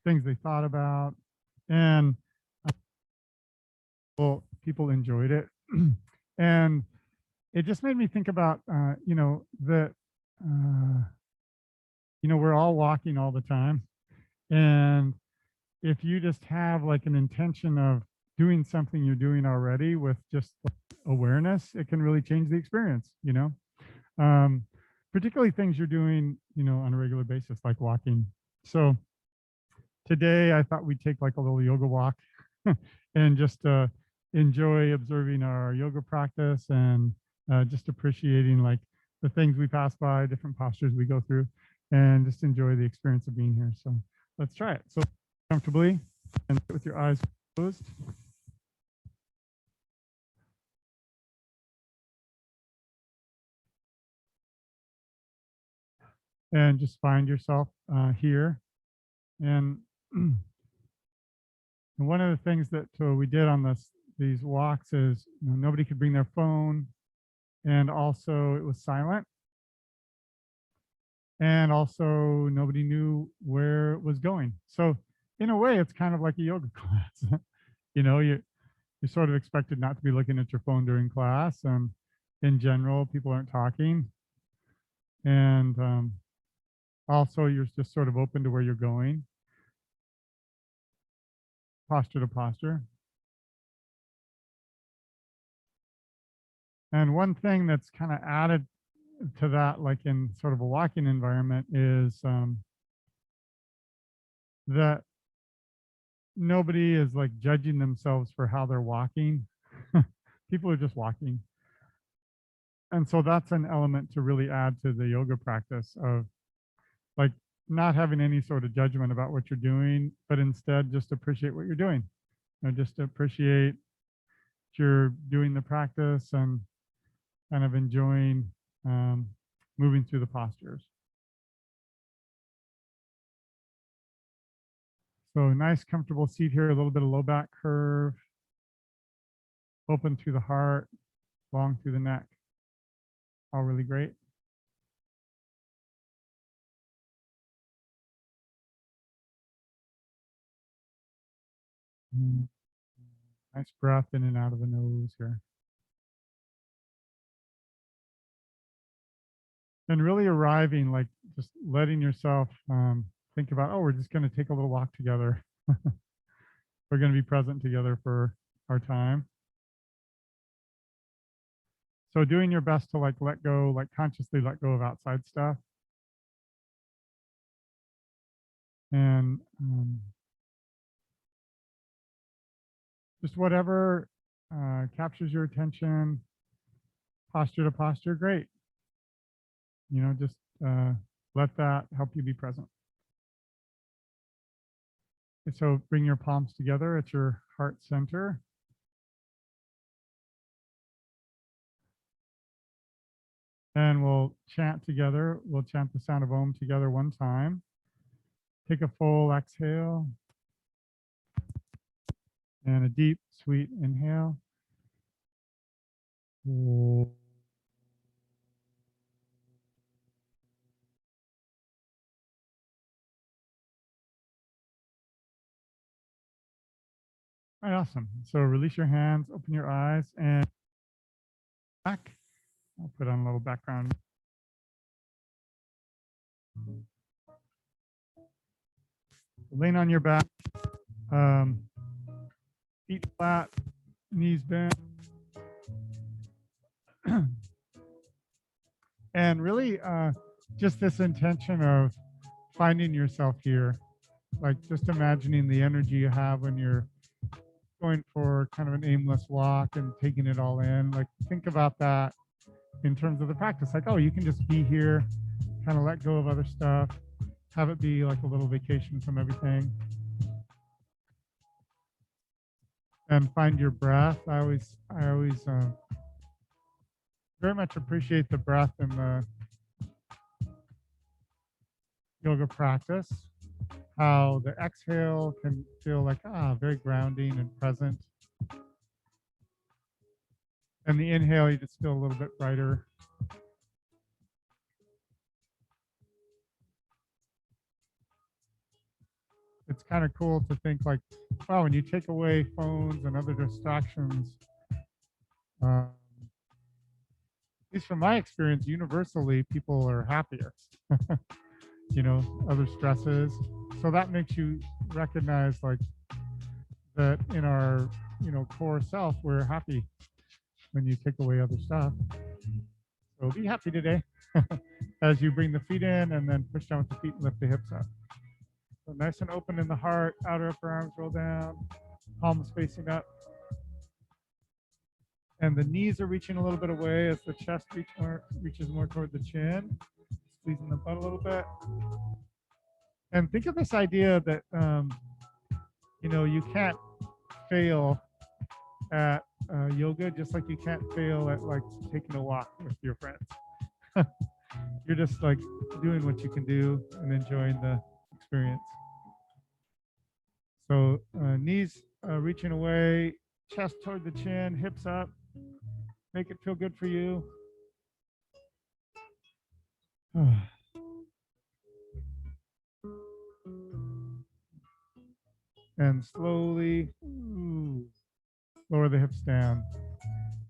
things they thought about, and well, people enjoyed it. And it just made me think about, that, uh, we're all walking all the time. And if you just have like an intention of doing something you're doing already with just like awareness, it can really change the experience. Um, Particularly things you're doing, on a regular basis, like walking. So today I thought we'd take like a little yoga walk and just enjoy observing our yoga practice and just appreciating like the things we pass by, different postures we go through, and just enjoy the experience of being here. So let's try it. So comfortably and with your eyes closed. And just find yourself here. And, and one of the things that we did on these walks is nobody could bring their phone, and also it was silent, and also nobody knew where it was going. So in a way, it's kind of like a yoga class. You're sort of expected not to be looking at your phone during class, and in general, people aren't talking, and also you're just sort of open to where you're going, posture to posture. And one thing that's kind of added to that, like in sort of a walking environment, is that nobody is like judging themselves for how they're walking. People are just walking. And so that's an element to really add to the yoga practice of like not having any sort of judgment about what you're doing, but instead just appreciate what you're doing. Just appreciate you're doing the practice and kind of enjoying moving through the postures. So nice, comfortable seat here, a little bit of low back curve, open through the heart, long through the neck. All really great. Nice breath in and out of the nose here. And really arriving, like just letting yourself think about, oh, we're just going to take a little walk together. We're going to be present together for our time. So doing your best to like let go, like consciously let go of outside stuff. And just whatever captures your attention, posture to posture, great. Just let that help you be present. And so bring your palms together at your heart center. And we'll chant together. We'll chant the sound of Om together one time. Take a full exhale and a deep, sweet inhale. All right, awesome. So release your hands, open your eyes, and back. I'll put on a little background. Lean on your back, feet flat, knees bent. And really just this intention of finding yourself here, like just imagining the energy you have when you're going for kind of an aimless walk and taking it all in. Like think about that in terms of the practice, like, oh, you can just be here, kind of let go of other stuff, have it be like a little vacation from everything. And find your breath. I always very much appreciate the breath in the yoga practice. How the exhale can feel like very grounding and present. And the inhale, you just feel a little bit brighter. it's kind of cool to think like, wow, when you take away phones and other distractions, at least from my experience, universally, people are happier, other stresses. So that makes you recognize like that in our, core self, we're happy when you take away other stuff. So be happy today as you bring the feet in and then push down with the feet and lift the hips up. So nice and open in the heart, outer upper arms roll down, palms facing up. And the knees are reaching a little bit away as the chest reaches more toward the chin, squeezing the butt a little bit. And think of this idea that, you can't fail at yoga, just like you can't fail at like taking a walk with your friends. You're just like doing what you can do and enjoying the experience. So knees reaching away, chest toward the chin, hips up. Make it feel good for you. And slowly lower the hips down.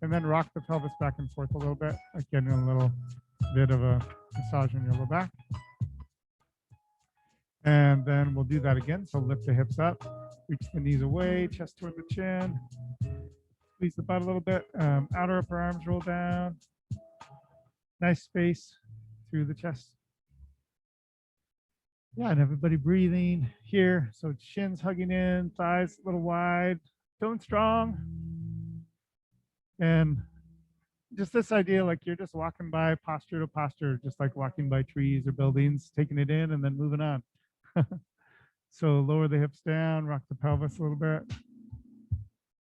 And then rock the pelvis back and forth a little bit, like getting a little bit of a massage in your low back. And then we'll do that again. So lift the hips up, reach the knees away, chest toward the chin. Squeeze the butt a little bit. Outer upper arms roll down. Nice space through the chest. Yeah, and everybody breathing here. So shins hugging in, thighs a little wide, feeling strong. And just this idea, like you're just walking by posture to posture, just like walking by trees or buildings, taking it in and then moving on. So lower the hips down, rock the pelvis a little bit.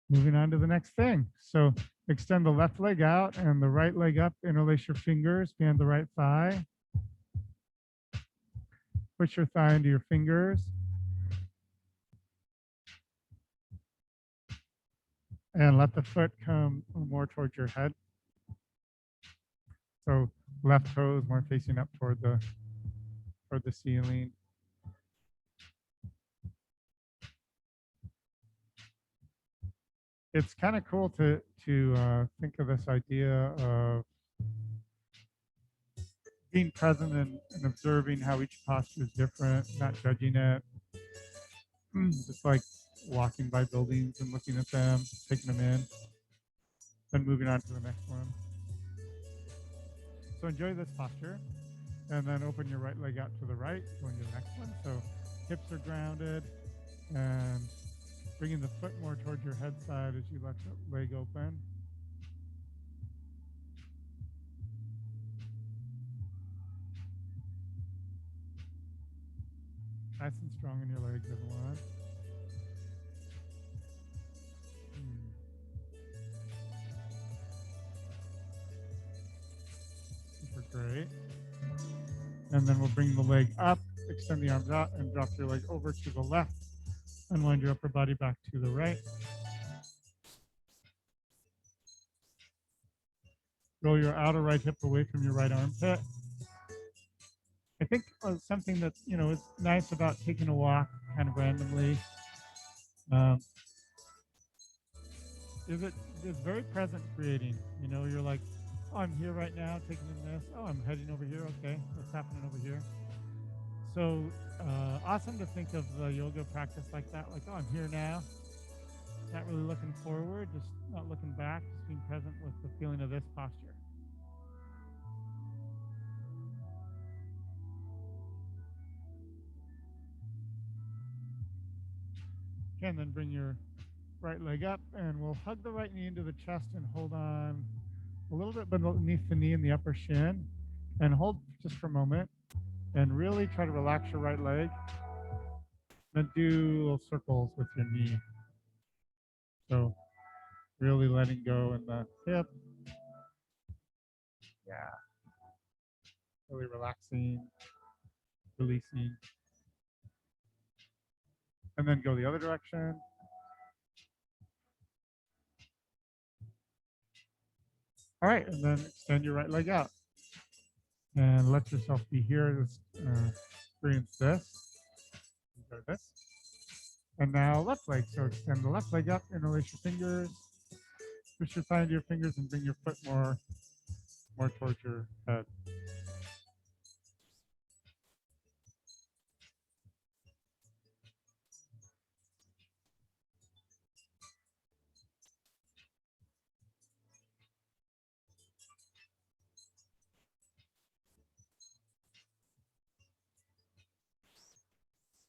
Moving on to the next thing. So extend the left leg out and the right leg up, interlace your fingers behind the right thigh. Push your thigh into your fingers. And let the foot come more towards your head. So left toes more facing up toward the ceiling. It's kind of cool to think of this idea of being present and observing how each posture is different, not judging it. Just like walking by buildings and looking at them, taking them in, then moving on to the next one. So enjoy this posture, and then open your right leg out to the right, going to the next one. So hips are grounded, and bringing the foot more towards your head side as you let the leg open. Nice and strong in your legs, everyone. Super great. And then we'll bring the leg up, extend the arms out, and drop your leg over to the left. Unwind your upper body back to the right. Roll your outer right hip away from your right armpit. I think something that is nice about taking a walk kind of randomly is it's very present creating. You're like, oh, I'm here right now taking in this. Oh, I'm heading over here. Okay, what's happening over here? So awesome to think of the yoga practice like that. Like, oh, I'm here now. Not really looking forward, just not looking back, just being present with the feeling of this posture. Okay, and then bring your right leg up, and we'll hug the right knee into the chest and hold on a little bit beneath the knee and the upper shin, and hold just for a moment, and really try to relax your right leg. Then do little circles with your knee. So really letting go in the hip. Yeah. Really relaxing, releasing. And then go the other direction. All right, and then extend your right leg out. And let yourself be here. Experience this. Enjoy this. And now left leg. So extend the left leg up, interlace your fingers, push your thigh into your fingers, and bring your foot more towards your head.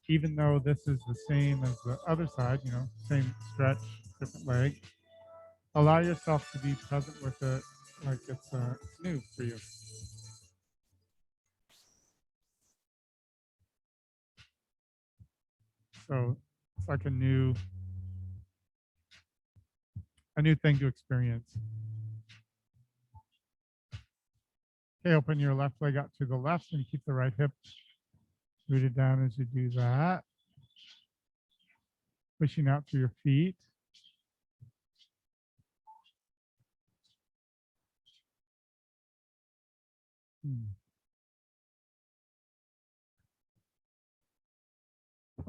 Even though this is the same as the other side, you know, same stretch, different leg, allow yourself to be present with it like it's new for you. So it's like a new thing to experience. Okay, open your left leg out to the left and keep the right hip rooted down as you do that. Pushing out through your feet.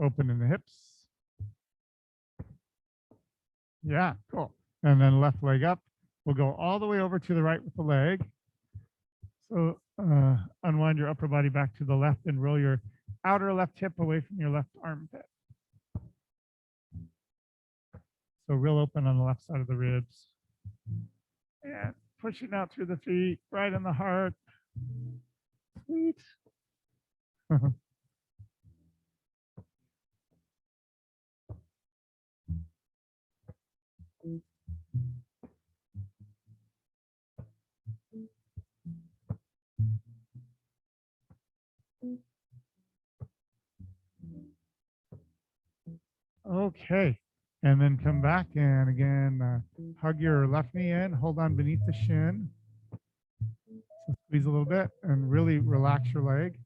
Open in the hips. Yeah, cool. And then left leg up. We'll go all the way over to the right with the leg. So unwind your upper body back to the left and roll your outer left hip away from your left armpit. So real open on the left side of the ribs. And pushing out through the feet, right in the heart. Sweet. Okay. And then come back and again, hug your left knee in, hold on beneath the shin. So squeeze a little bit and really relax your leg.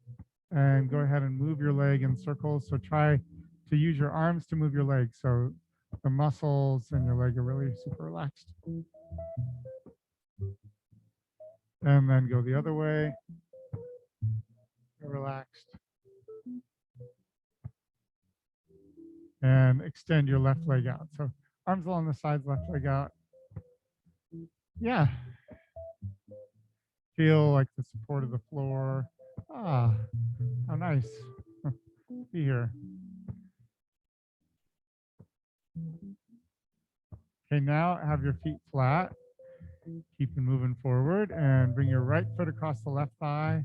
And go ahead and move your leg in circles. So try to use your arms to move your leg. So the muscles in your leg are really super relaxed. And then go the other way. Relaxed. And extend your left leg out. So arms along the sides, left leg out. Yeah. Feel like the support of the floor. Ah, how nice. Be here. Okay, now have your feet flat. Keep moving forward and bring your right foot across the left thigh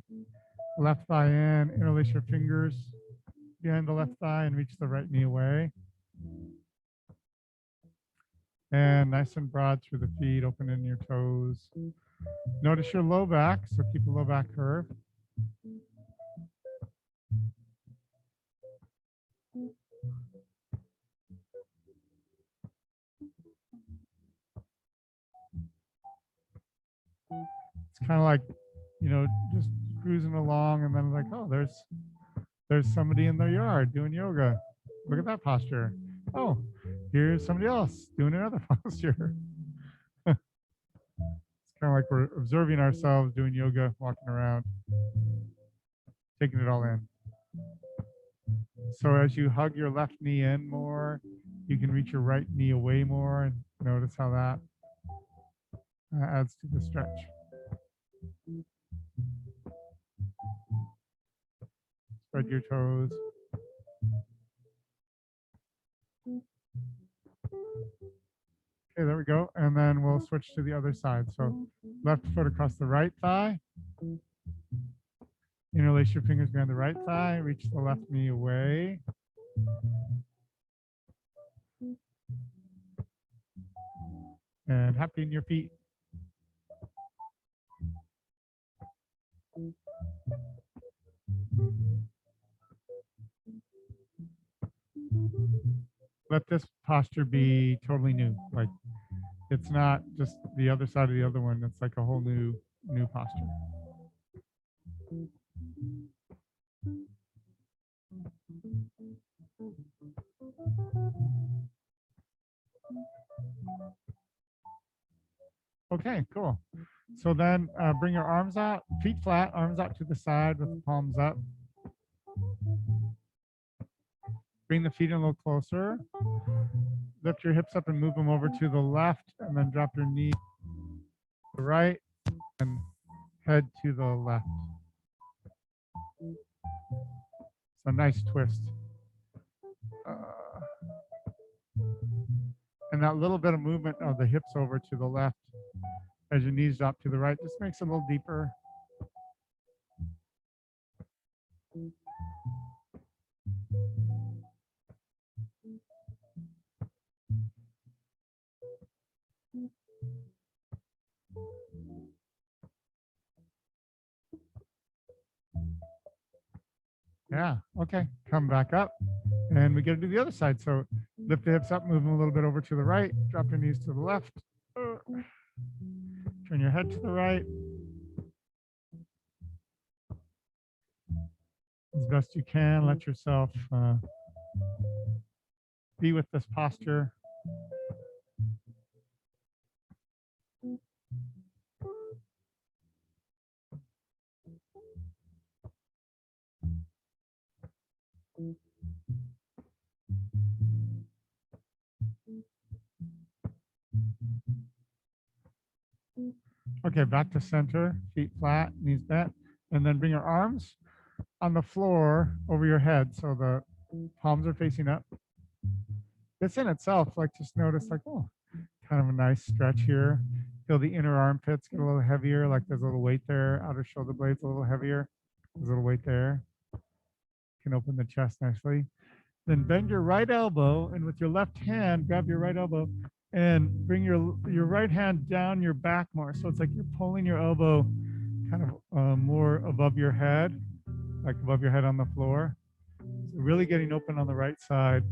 in, interlace your fingers behind the left thigh and reach the right knee away. And nice and broad through the feet, open in your toes. Notice your low back, so keep a low back curve. It's kind of like, you know, just cruising along and then like, oh, there's somebody in their yard doing yoga. Look at that posture. Oh, here's somebody else doing another posture. It's kind of like we're observing ourselves doing yoga, walking around, taking it all in. So as you hug your left knee in more, you can reach your right knee away more and notice how that adds to the stretch. Spread your toes. Okay, there we go. And then we'll switch to the other side. So left foot across the right thigh. Interlace your fingers behind the right thigh. Reach the left knee away. And happy in your feet. Let this posture be totally new. Like it's not just the other side of the other one. It's like a whole new posture. Okay, cool. So then bring your arms out, feet flat, arms out to the side with the palms up. Bring the feet in a little closer. Lift your hips up and move them over to the left, and then drop your knee to the right and head to the left. It's a nice twist. And that little bit of movement of the hips over to the left as your knees drop to the right just makes it a little deeper. Yeah, okay, come back up. And we got to do the other side. So lift the hips up, move them a little bit over to the right, drop your knees to the left. Turn your head to the right. As best you can, let yourself be with this posture. Okay, back to center, feet flat, knees bent, and then bring your arms on the floor over your head so the palms are facing up. This in itself, like just notice like, oh, kind of a nice stretch here. Feel the inner armpits get a little heavier, like there's a little weight there. Outer shoulder blades a little heavier. There's a little weight there. Can open the chest nicely. Then bend your right elbow, and with your left hand, grab your right elbow and bring your right hand down your back more. So it's like you're pulling your elbow kind of more above your head, like above your head on the floor. So really getting open on the right side.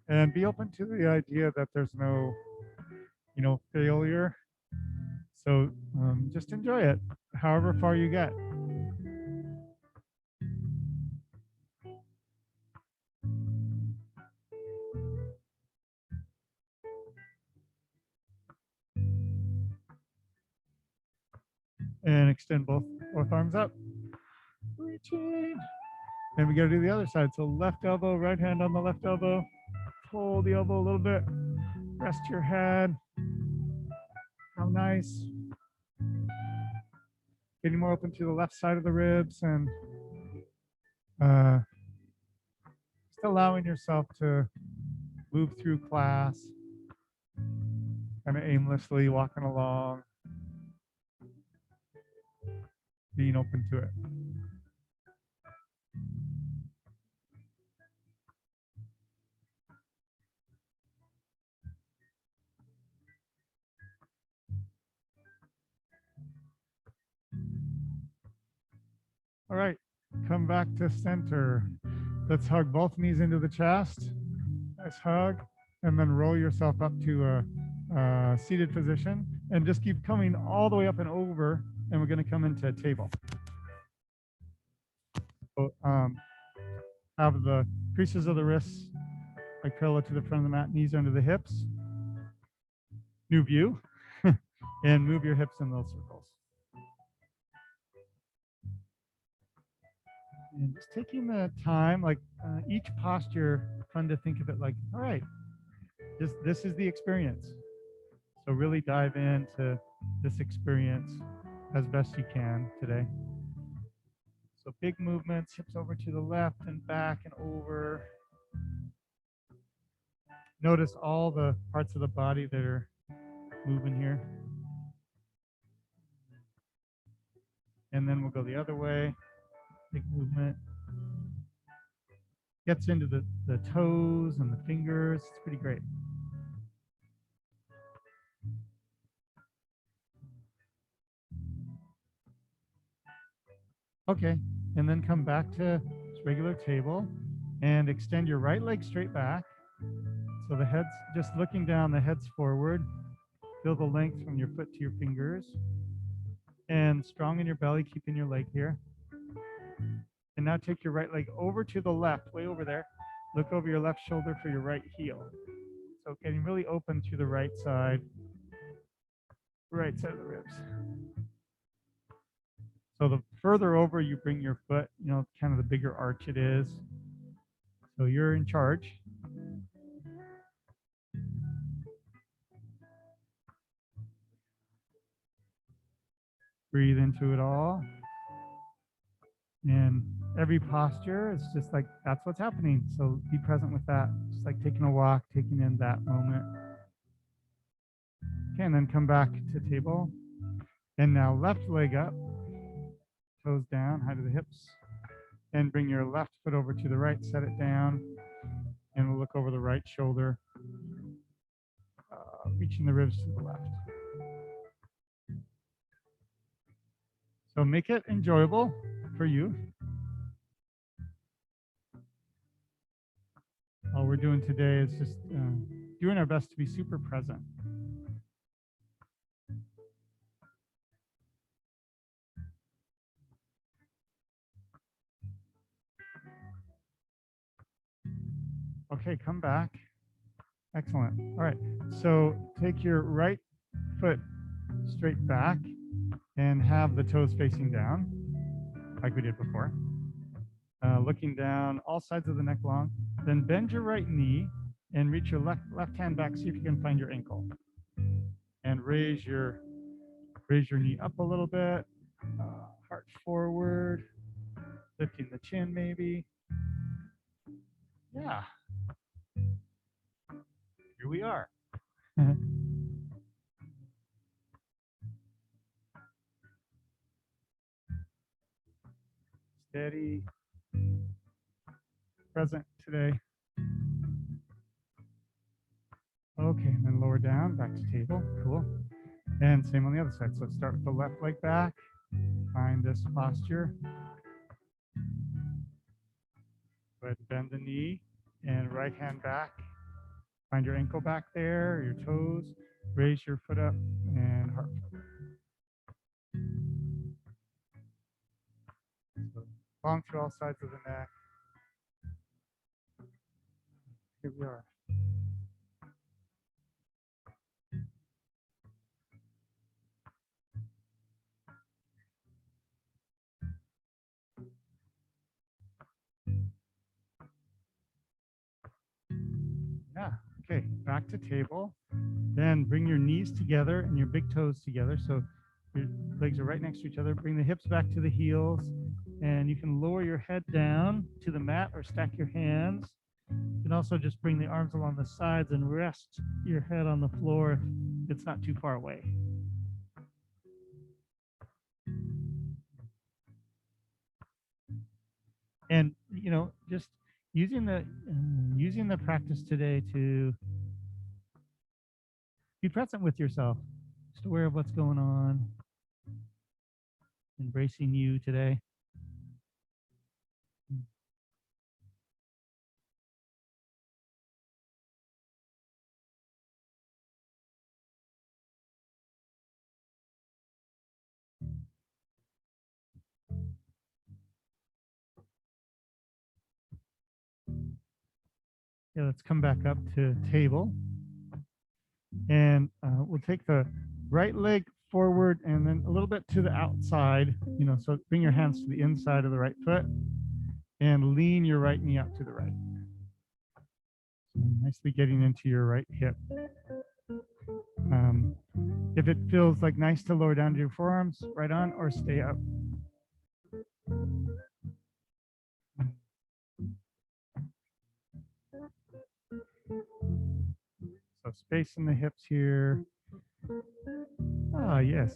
And be open to the idea that there's no, failure. So just enjoy it, however far you get. And extend both arms up. Reaching. And we got to do the other side. So left elbow, right hand on the left elbow. Pull the elbow a little bit. Rest your head. How nice. Getting more open to the left side of the ribs and just allowing yourself to move through class, kind of aimlessly walking along, being open to it. All right, come back to center. Let's hug both knees into the chest. Nice hug. And then roll yourself up to a seated position. And just keep coming all the way up and over. And we're going to come into a table. So, have the creases of the wrists like parallel to the front of the mat, knees under the hips. New view. And move your hips in those circles. And just taking the time, like each posture, fun to think of it like, all right, this is the experience. So really dive into this experience as best you can today. So big movements, hips over to the left and back and over. Notice all the parts of the body that are moving here. And then we'll go the other way. Big movement. Gets into the toes and the fingers. It's pretty great. Okay, and then come back to regular table and extend your right leg straight back. So the head's just looking down, the head's forward. Feel the length from your foot to your fingers. And strong in your belly, keeping your leg here. And now take your right leg over to the left, way over there. Look over your left shoulder for your right heel. So getting really open to the right side of the ribs. So the further over you bring your foot, kind of the bigger arch it is. So you're in charge. Breathe into it all. And every posture is just like, that's what's happening. So be present with that. Just like taking a walk, taking in that moment. Okay, and then come back to table. And now left leg up, toes down, high to the hips. And bring your left foot over to the right, set it down. And we'll look over the right shoulder, reaching the ribs to the left. So make it enjoyable for you. All we're doing today is just doing our best to be super present. Okay, come back. Excellent. All right, so take your right foot straight back and have the toes facing down, like we did before. Looking down, all sides of the neck long. Then bend your right knee and reach your left hand back. See if you can find your ankle. And raise your knee up a little bit. Heart forward. Lifting the chin, maybe. Yeah. Here we are. Steady. Present today. Okay, and then lower down, back to table. Cool. And same on the other side. So start with the left leg back. Find this posture. Go ahead and bend the knee and right hand back. Find your ankle back there, your toes. Raise your foot up and heart forward. So long through all sides of the neck. Here we are. Yeah, okay, back to table. Then bring your knees together and your big toes together. So your legs are right next to each other. Bring the hips back to the heels. And you can lower your head down to the mat or stack your hands. You can also just bring the arms along the sides and rest your head on the floor if it's not too far away. And just using the practice today to be present with yourself, just aware of what's going on, embracing you today. Yeah, let's come back up to table. And we'll take the right leg forward and then a little bit to the outside, so bring your hands to the inside of the right foot and lean your right knee out to the right. So nicely getting into your right hip. If it feels like nice to lower down to your forearms, right on, or stay up. So space in the hips here. Ah, yes.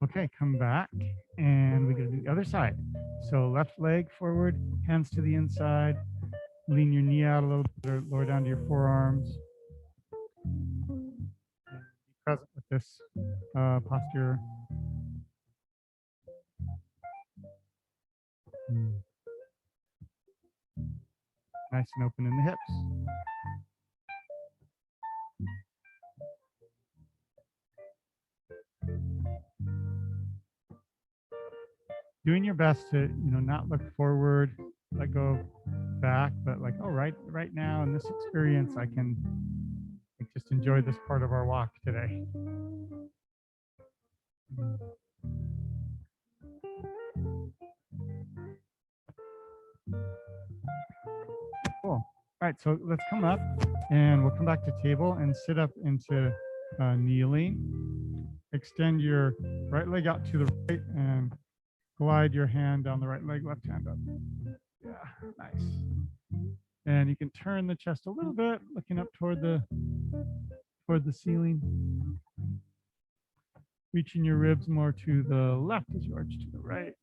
Okay, come back and we're going to do the other side. So left leg forward, hands to the inside, lean your knee out a little bit or lower down to your forearms. Be present with this posture. Nice and open in the hips. doing your best to, not look forward, let go back, but like, oh, right now in this experience, I can just enjoy this part of our walk today. Cool. All right, so let's come up and we'll come back to table and sit up into kneeling. Extend your right leg out to the right and glide your hand down the right leg, left hand up. Yeah, nice. And you can turn the chest a little bit, looking up toward the ceiling. Reaching your ribs more to the left as you arch to the right.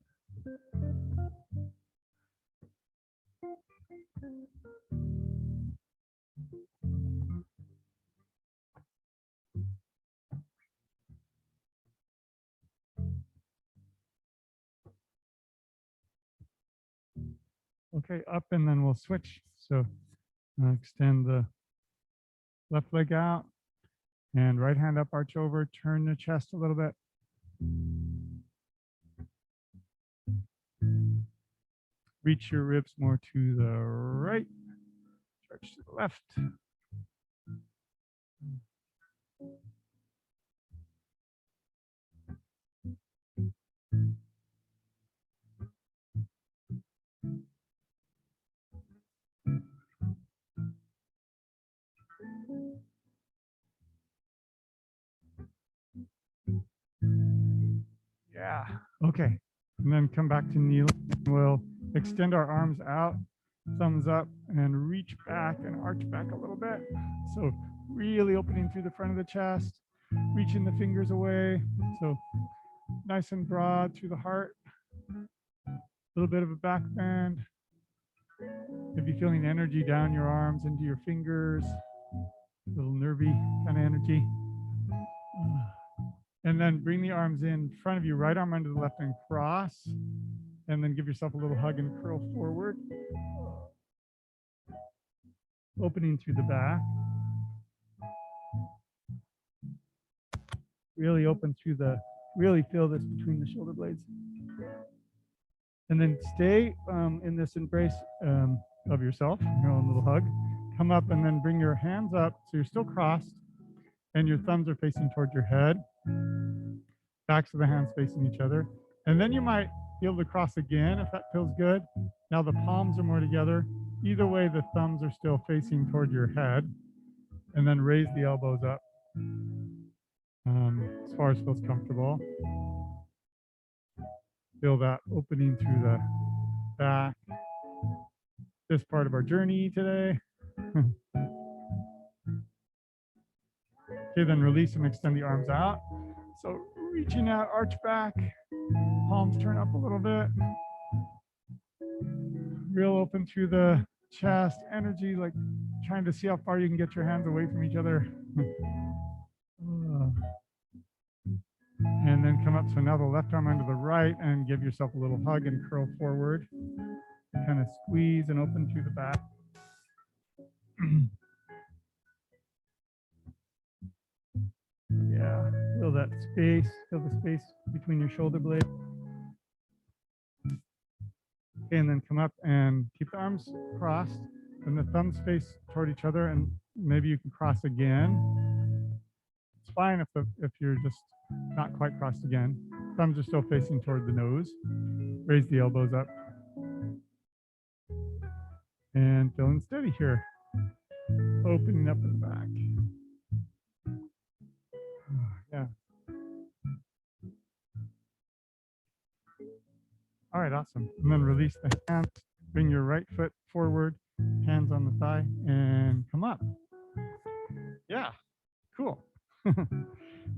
Okay, up, and then we'll switch. So extend the left leg out and right hand up, arch over, turn the chest a little bit. Reach your ribs more to the right, stretch to the left. Yeah, okay. And then come back to kneeling. We'll extend our arms out, thumbs up, and reach back and arch back a little bit. So really opening through the front of the chest, reaching the fingers away. So nice and broad through the heart. A little bit of a back bend. Maybe feeling energy down your arms into your fingers. A little nervy kind of energy. And then bring the arms in front of you, right arm under the left and cross. And then give yourself a little hug and curl forward. Opening through the back. Really open through really feel this between the shoulder blades. And then stay in this embrace of yourself, your own little hug. Come up and then bring your hands up so you're still crossed and your thumbs are facing towards your head. Backs of the hands facing each other. And then you might be able to cross again if that feels good. Now the palms are more together. Either way, the thumbs are still facing toward your head. And then raise the elbows up as far as feels comfortable. Feel that opening through the back. This part of our journey today. Okay, then release and extend the arms out. So reaching out, arch back, palms turn up a little bit. Real open through the chest, energy, like trying to see how far you can get your hands away from each other. And then come up, so now the left arm under the right and give yourself a little hug and curl forward. Kind of squeeze and open through the back. Yeah, feel that space, feel the space between your shoulder blades. Okay, and then come up and keep the arms crossed and the thumbs face toward each other, and maybe you can cross again. It's fine if you're just not quite crossed again. Thumbs are still facing toward the nose. Raise the elbows up. And feeling steady here. Opening up in the back. Yeah. All right, awesome. And then release the hands. Bring your right foot forward, hands on the thigh, and come up. Yeah, cool.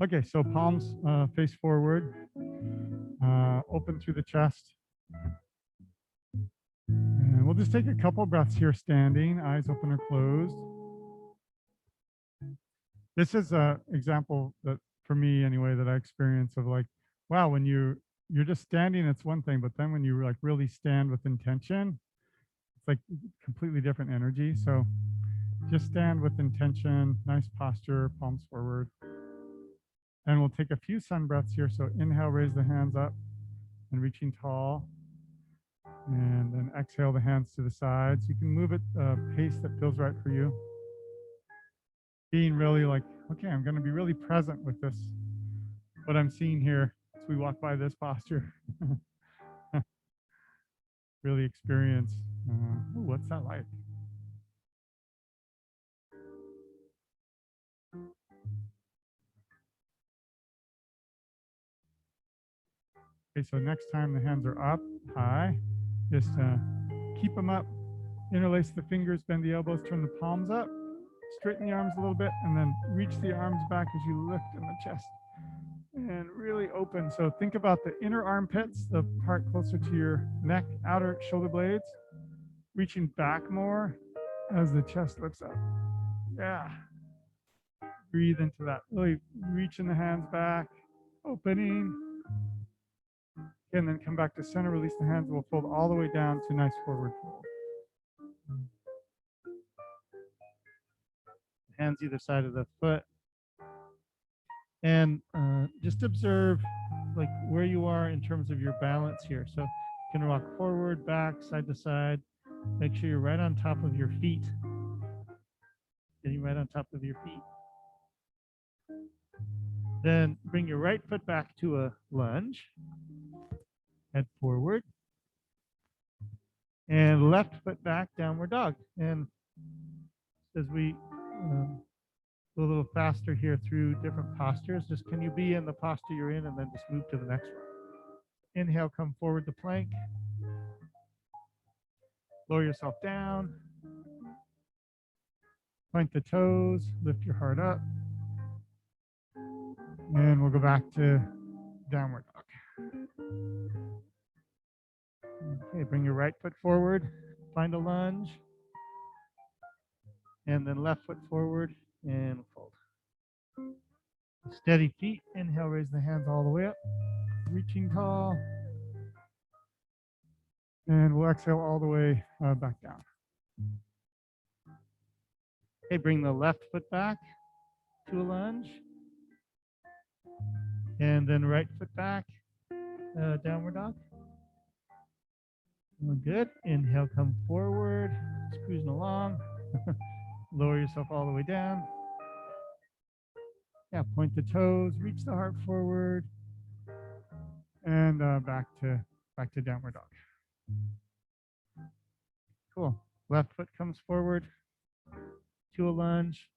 Okay, so palms face forward, open through the chest. And we'll just take a couple breaths here standing, eyes open or closed. This is an example that, for me anyway, that I experience of like, wow, when you're just standing, it's one thing, but then when you like really stand with intention, it's like completely different energy. So just stand with intention, nice posture, palms forward. And we'll take a few sun breaths here. So inhale, raise the hands up. and reaching tall. And then exhale the hands to the sides. You can move at a pace that feels right for you. Being really like, okay, I'm going to be really present with this, what I'm seeing here as we walk by this posture. Really experience, what's that like? Okay, so next time the hands are up high, just keep them up, interlace the fingers, bend the elbows, turn the palms up, straighten the arms a little bit, and then reach the arms back as you lift in the chest. And really open. So think about the inner armpits, the part closer to your neck, outer shoulder blades, reaching back more as the chest lifts up. Yeah. Breathe into that. Really reaching the hands back, opening. And then come back to center, release the hands. We'll fold all the way down to nice forward fold. Hands either side of the foot. And just observe like where you are in terms of your balance here. So you can rock forward, back, side to side. Make sure you're right on top of your feet. Getting right on top of your feet. Then bring your right foot back to a lunge. Head forward. And left foot back, downward dog. And as we go a little faster here through different postures, just can you be in the posture you're in and then just move to the next one. Inhale, come forward to plank. Lower yourself down. Point the toes, lift your heart up. And we'll go back to downward dog. Okay, bring your right foot forward, find a lunge. And then left foot forward and fold. Steady feet, inhale, raise the hands all the way up. Reaching tall. And we'll exhale all the way back down. Okay, bring the left foot back to a lunge. And then right foot back, downward dog. Good. Inhale, come forward. Just cruising along. Lower yourself all the way down. Yeah, point the toes, reach the heart forward. And back to downward dog. Cool. Left foot comes forward to a lunge.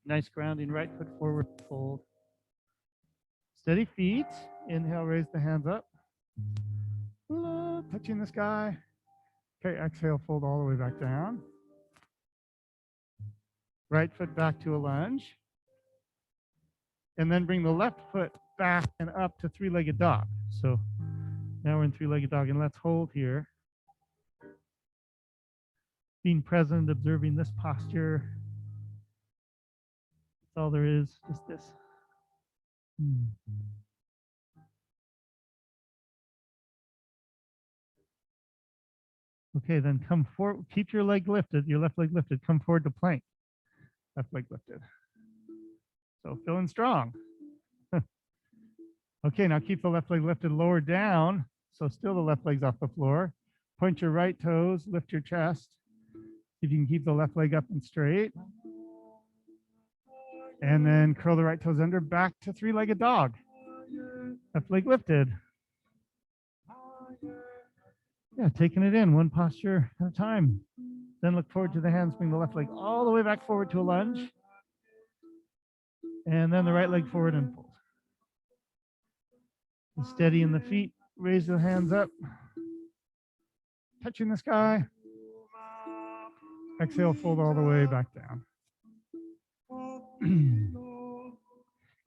Nice grounding, right foot forward, fold. Steady feet. Inhale, raise the hands up. Touching the sky. Okay, exhale, fold all the way back down. Right foot back to a lunge. And then bring the left foot back and up to three-legged dog. So now we're in three-legged dog, and let's hold here. Being present, observing this posture. That's all there is, just this. Okay, then come forward. Keep your leg lifted, your left leg lifted. Come forward to plank. Left leg lifted. So feeling strong. Okay, now keep the left leg lifted, lower down. So still the left leg's off the floor. Point your right toes, lift your chest. If you can keep the left leg up and straight. And then curl the right toes under, back to three-legged dog. Left leg lifted. Yeah, taking it in one posture at a time. Then look forward to the hands, bring the left leg all the way back forward to a lunge. And then the right leg forward and fold. And steady in the feet, raise the hands up. Touching the sky. Exhale, fold all the way back down.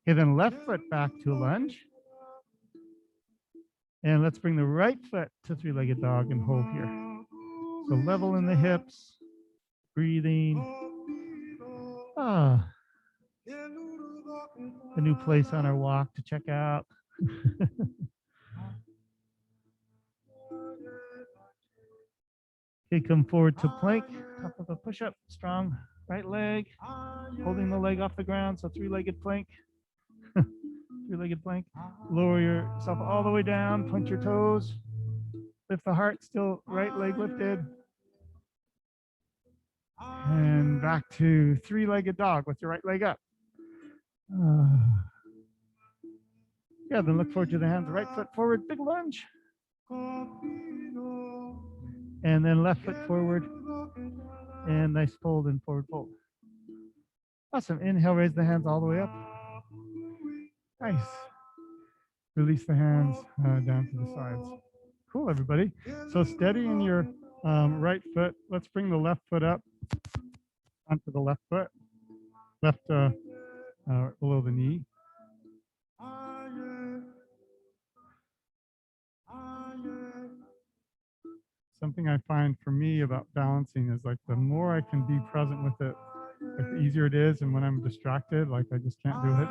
Okay, then left foot back to a lunge. And let's bring the right foot to three-legged dog and hold here. So level in the hips, breathing. A new place on our walk to check out. Okay, come forward to plank, top of a push-up, strong right leg, holding the leg off the ground, so three-legged plank. three-legged plank. Lower yourself all the way down, point your toes. Lift the heart, still right leg lifted. And back to three-legged dog with your right leg up. Yeah, then look forward to the hands. Right foot forward, big lunge. And then left foot forward. And nice fold and forward fold. Awesome. Inhale, raise the hands all the way up. Nice. Release the hands down to the sides. Cool, everybody. So steady in your right foot. Let's bring the left foot up onto the left foot. Left below the knee. Something I find for me about balancing is like the more I can be present with it, like the easier it is. And when I'm distracted, like I just can't do it.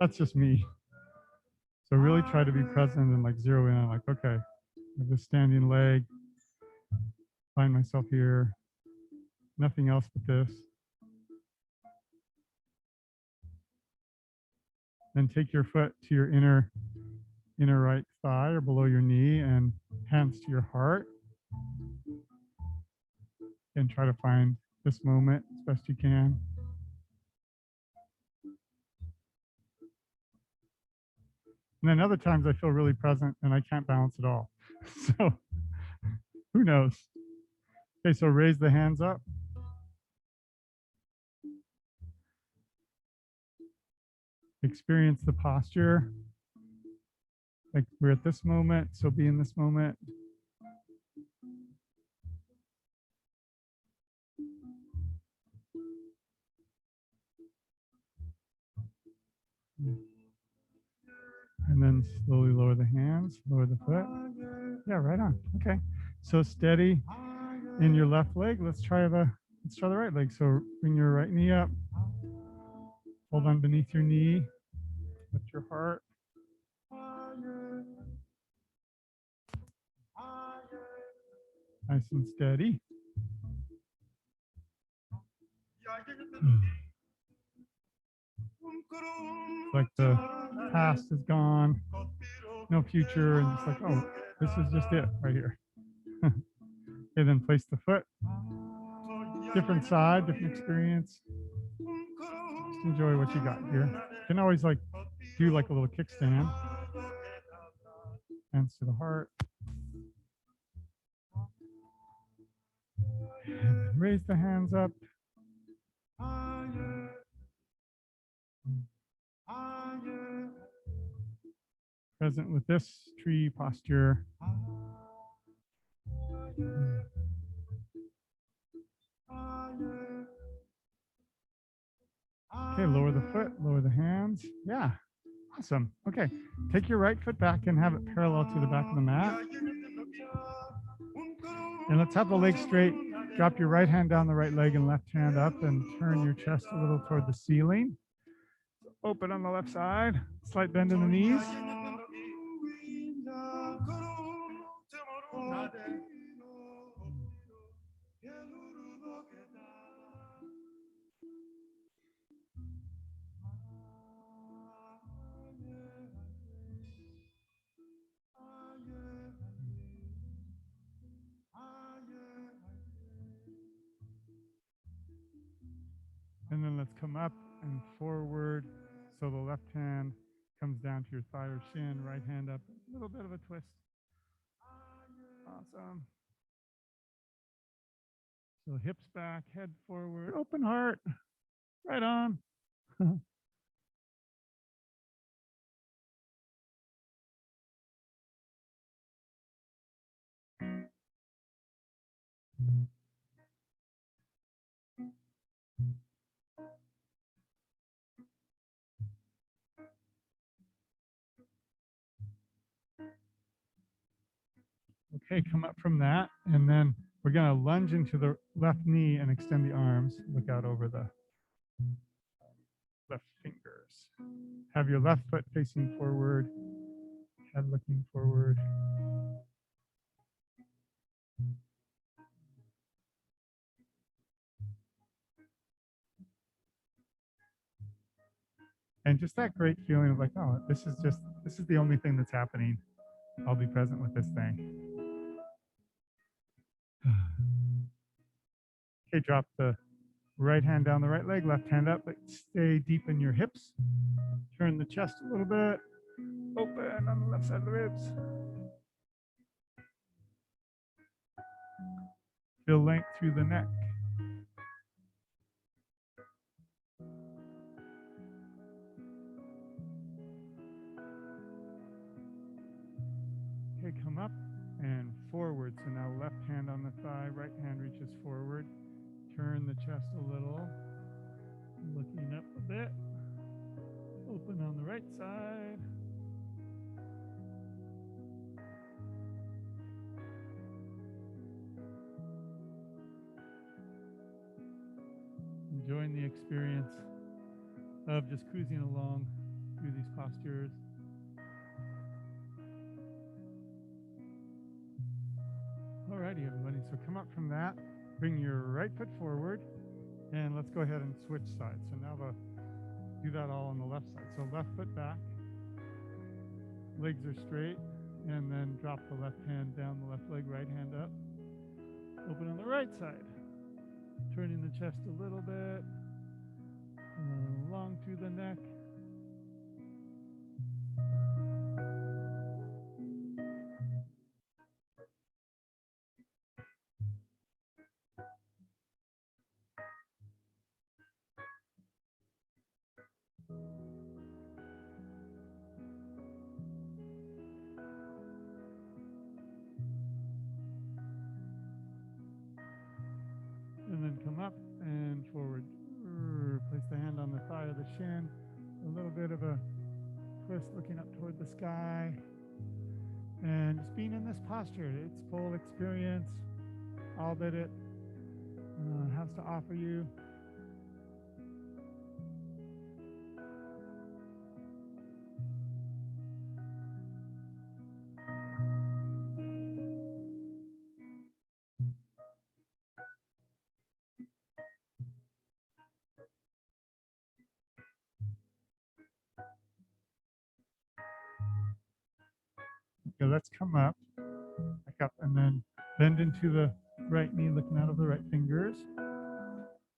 That's just me. So really try to be present and like zero in on like, okay, I have this standing leg, find myself here, nothing else but this. Then take your foot to your inner right thigh or below your knee and hands to your heart. And try to find this moment as best you can. And then other times I feel really present and I can't balance at all. So who knows? Okay, so raise the hands up. Experience the posture. Like we're at this moment, so be in this moment. And then slowly lower the hands, lower the foot. Yeah, right on. Okay. So steady in your left leg. Let's try the right leg. So bring your right knee up. Hold on beneath your knee. Lift your heart. Nice and steady. It's like the past is gone, no future, and just like, oh, this is just it right here. Okay, then place the foot. Different side, different experience. Just enjoy what you got here. You can always like do like a little kickstand. Hands to the heart. And raise the hands up. Present with this tree posture. Okay, lower the foot, lower the hands. Yeah, awesome. Okay, take your right foot back and have it parallel to the back of the mat. And let's have the legs straight. Drop your right hand down the right leg and left hand up and turn your chest a little toward the ceiling. Open on the left side, slight bend in the knees. And then let's come up and forward. So the left hand comes down to your thigh or shin, right hand up, a little bit of a twist. Awesome. So hips back, head forward, open heart, right on. Okay, come up from that, and then we're going to lunge into the left knee and extend the arms. Look out over the left fingers. Have your left foot facing forward, head looking forward. And just that great feeling of like, oh, this is the only thing that's happening. I'll be present with this thing. Okay, drop the right hand down the right leg, left hand up, but stay deep in your hips. Turn the chest a little bit. Open on the left side of the ribs. Feel length through the neck. Okay, come up and forward. So now left hand on the thigh, right hand reaches forward. Turn the chest a little. Looking up a bit. Open on the right side. Enjoying the experience of just cruising along through these postures. Alrighty, everybody. So come up from that. Bring your right foot forward. And let's go ahead and switch sides. So now do that all on the left side. So left foot back. Legs are straight. And then drop the left hand down the left leg, right hand up. Open on the right side. Turning the chest a little bit. Long through the neck. And then come up and forward. Place the hand on the thigh of the shin. A little bit of a twist looking up toward the sky. And just being in this posture, its full experience, all that it has to offer you. Okay, let's come up, back up, and then bend into the right knee, looking out of the right fingers.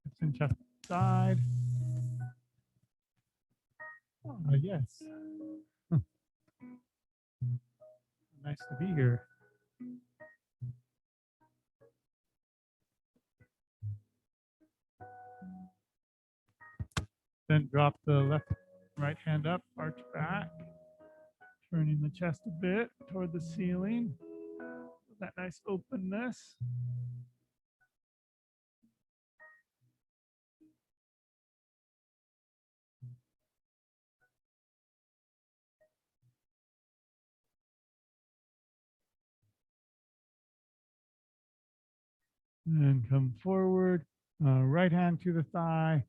Hips and chest side. Yes. Nice to be here. Then drop the left, right hand up, arch back, turning the chest a bit toward the ceiling. That nice openness. And come forward, right hand to the thigh,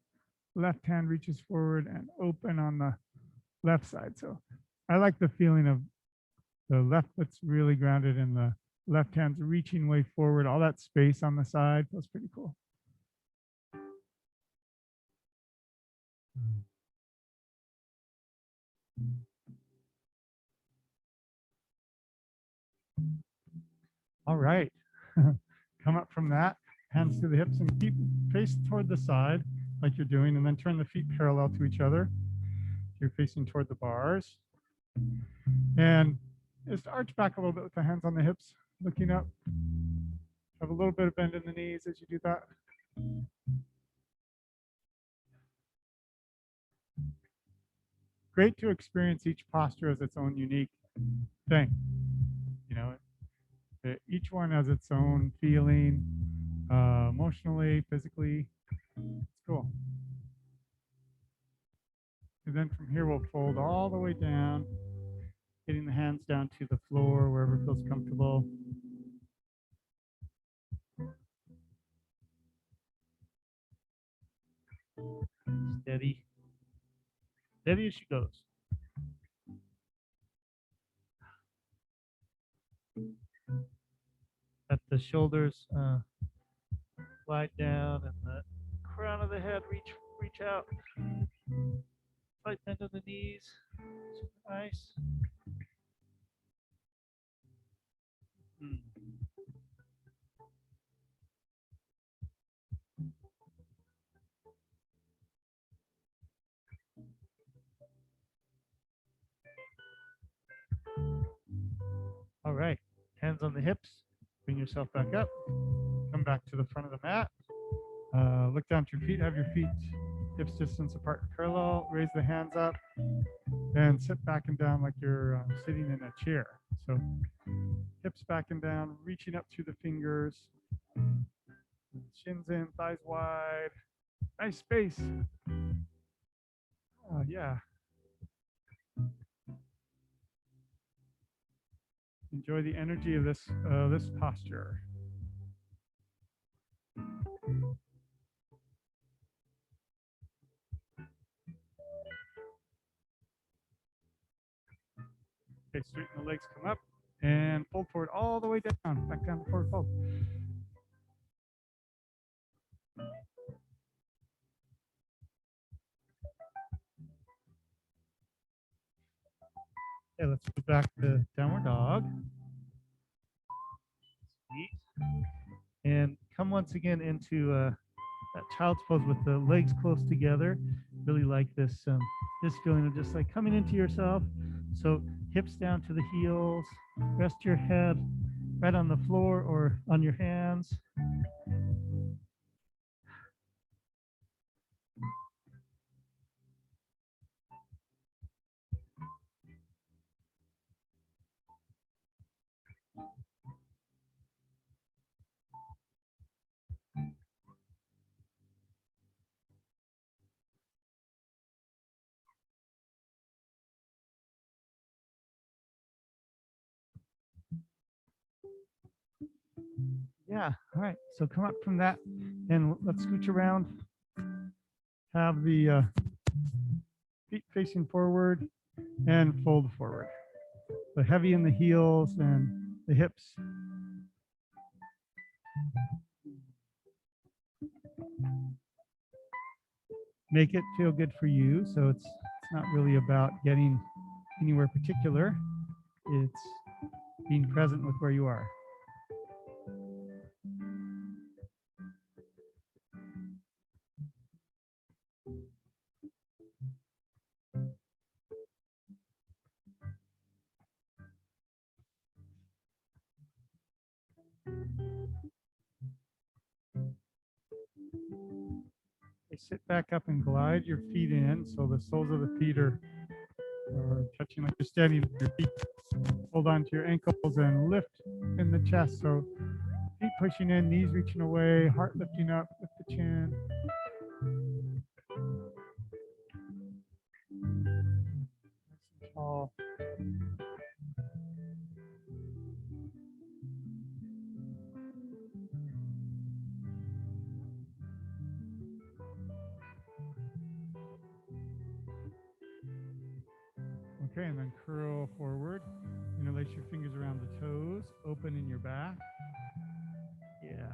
left hand reaches forward and open on the left side. So I like the feeling of the left foot's really grounded and the left hand's reaching way forward. All that space on the side feels pretty cool. All right. Come up from that, hands to the hips and keep face toward the side like you're doing, and then turn the feet parallel to each other. You're facing toward the bars. And just arch back a little bit with the hands on the hips, looking up. Have a little bit of bend in the knees as you do that. Great to experience each posture as its own unique thing. You know, each one has its own feeling, emotionally, physically. It's cool. And then from here, we'll fold all the way down, getting the hands down to the floor, wherever feels comfortable. Steady. Steady as she goes. Let the shoulders slide down and the crown of the head reach out. Slight bend of the knees. Super nice. Mm. All right. Hands on the hips. Bring yourself back up. Come back to the front of the mat. Look down at your feet. Have your feet hips distance apart, parallel. Raise the hands up and sit back and down like you're sitting in a chair. So hips back and down, reaching up through the fingers. Shins in, thighs wide. Nice space. Yeah. Enjoy the energy of this posture. Okay, straighten the legs, come up, and fold forward all the way down. Back down, forward fold. Okay, let's move back to downward dog. Sweet. And come once again into that child's pose with the legs close together. Really like this feeling of just like coming into yourself. So hips down to the heels. Rest your head right on the floor or on your hands. Yeah. All right. So come up from that and let's scooch around. Have the feet facing forward and fold forward. So heavy in the heels and the hips. Make it feel good for you. So it's not really about getting anywhere particular. It's being present with where you are. Sit back up and glide your feet in. So the soles of the feet are touching like you're standing with your feet. Hold on to your ankles and lift in the chest. So feet pushing in, knees reaching away, heart lifting up, lift the chin. Nice and tall. Okay, and then curl forward. Interlace your fingers around the toes, open in your back. Yeah.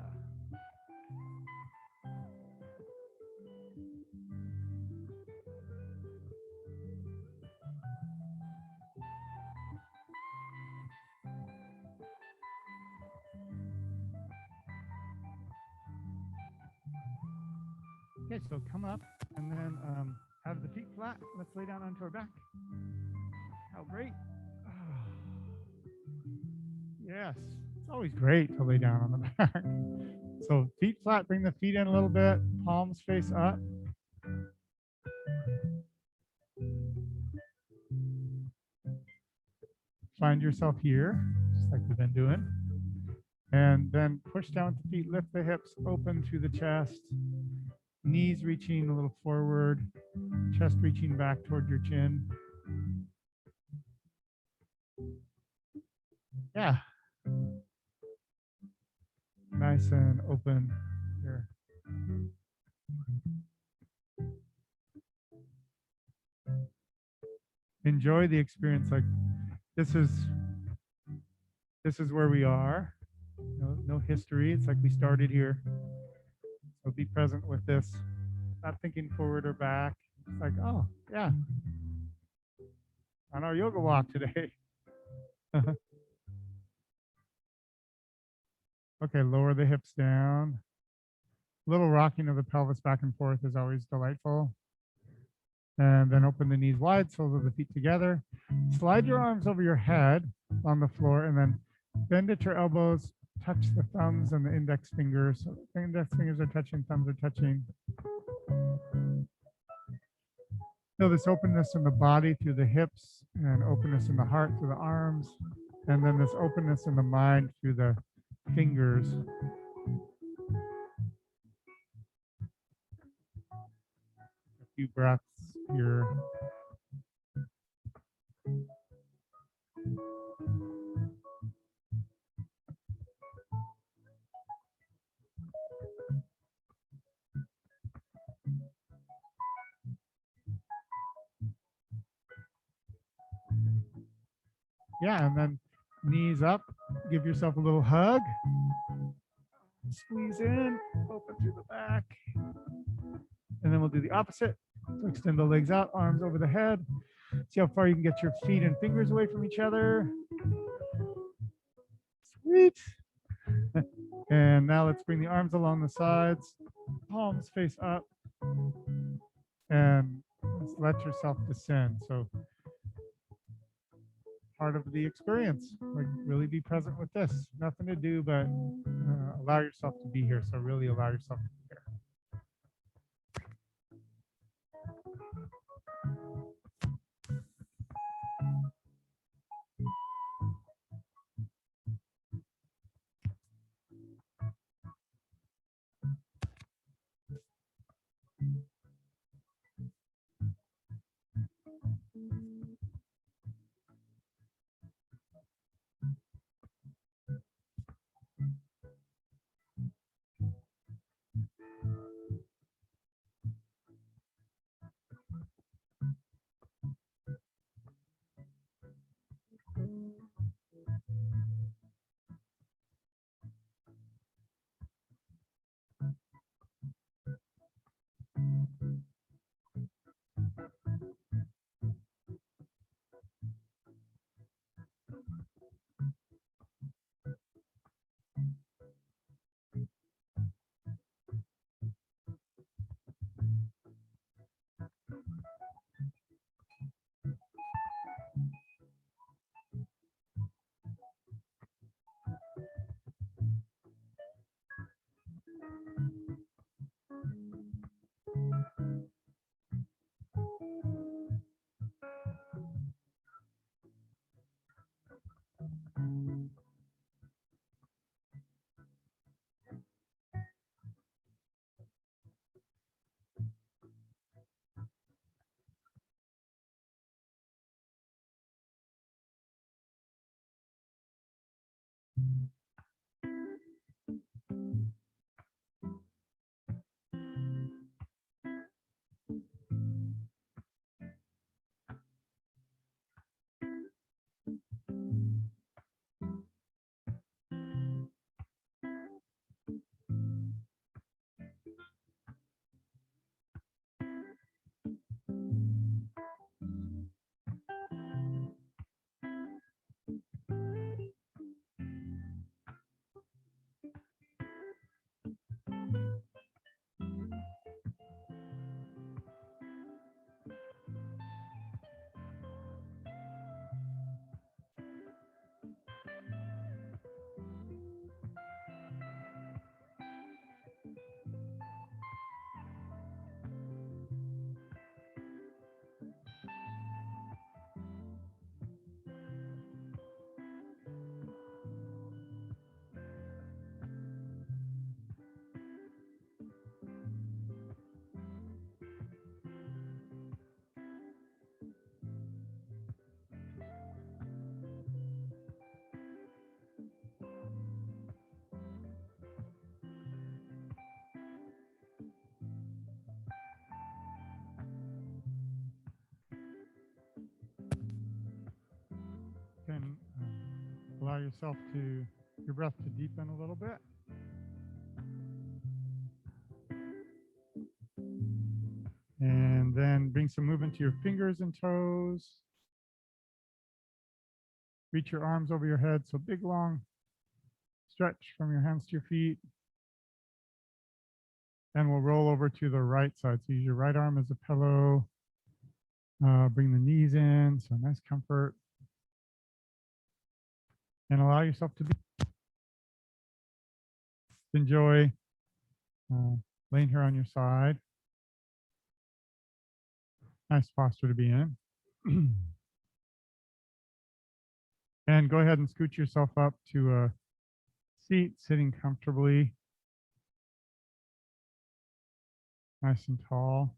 Okay, so come up and then have the feet flat. Let's lay down onto our back. How great. Yes, it's always great to lay down on the back. So feet flat, bring the feet in a little bit, palms face up. Find yourself here, just like we've been doing. And then push down with the feet, lift the hips open through the chest, knees reaching a little forward, chest reaching back toward your chin. Yeah. Nice and open here. Enjoy the experience. Like this is where we are. No history. It's like we started here. So be present with this. Not thinking forward or back. It's like, oh, yeah, on our yoga walk today. Okay, lower the hips down. A little rocking of the pelvis back and forth is always delightful. And then open the knees wide, soles of the feet together. Slide your arms over your head on the floor and then bend at your elbows, touch the thumbs and the index fingers. So the index fingers are touching, thumbs are touching. Feel this openness in the body through the hips and openness in the heart through the arms. And then this openness in the mind through the fingers. A few breaths here. Yeah, and then knees up, give yourself a little hug. Squeeze in, open through the back. And then we'll do the opposite. So extend the legs out, arms over the head. See how far you can get your feet and fingers away from each other. Sweet. And now let's bring the arms along the sides, palms face up, and just let yourself descend. So part of the experience, like really be present with this. Nothing to do but allow yourself to be here. So really allow yourself to be here. Can allow yourself to your breath to deepen a little bit. And And then bring some movement to your fingers and toes. Reach your arms over your head. So big, long stretch from your hands to your feet. And we'll roll over to the right side. So use your right arm as a pillow. Bring the knees in. So nice comfort. And allow yourself to enjoy laying here on your side. Nice posture to be in. And go ahead and scoot yourself up to a seat, sitting comfortably. Nice and tall.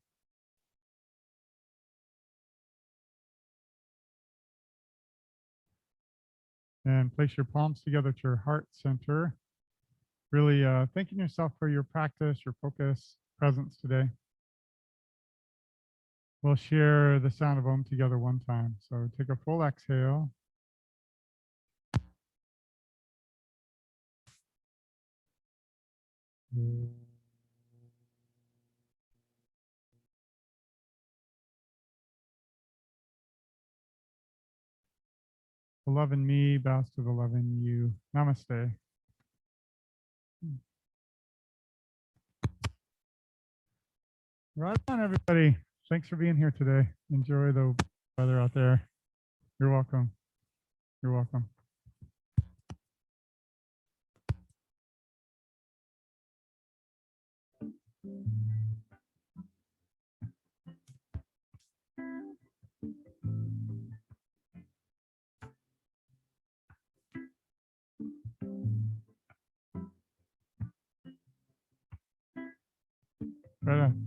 And place your palms together to your heart center. Really thanking yourself for your practice, your focus, presence today. We'll share the sound of Om together one time. So take a full exhale. The love in me bows to the love in you. Namaste. Right on, everybody. Thanks for being here today. Enjoy the weather out there. You're welcome. You're welcome. Right on.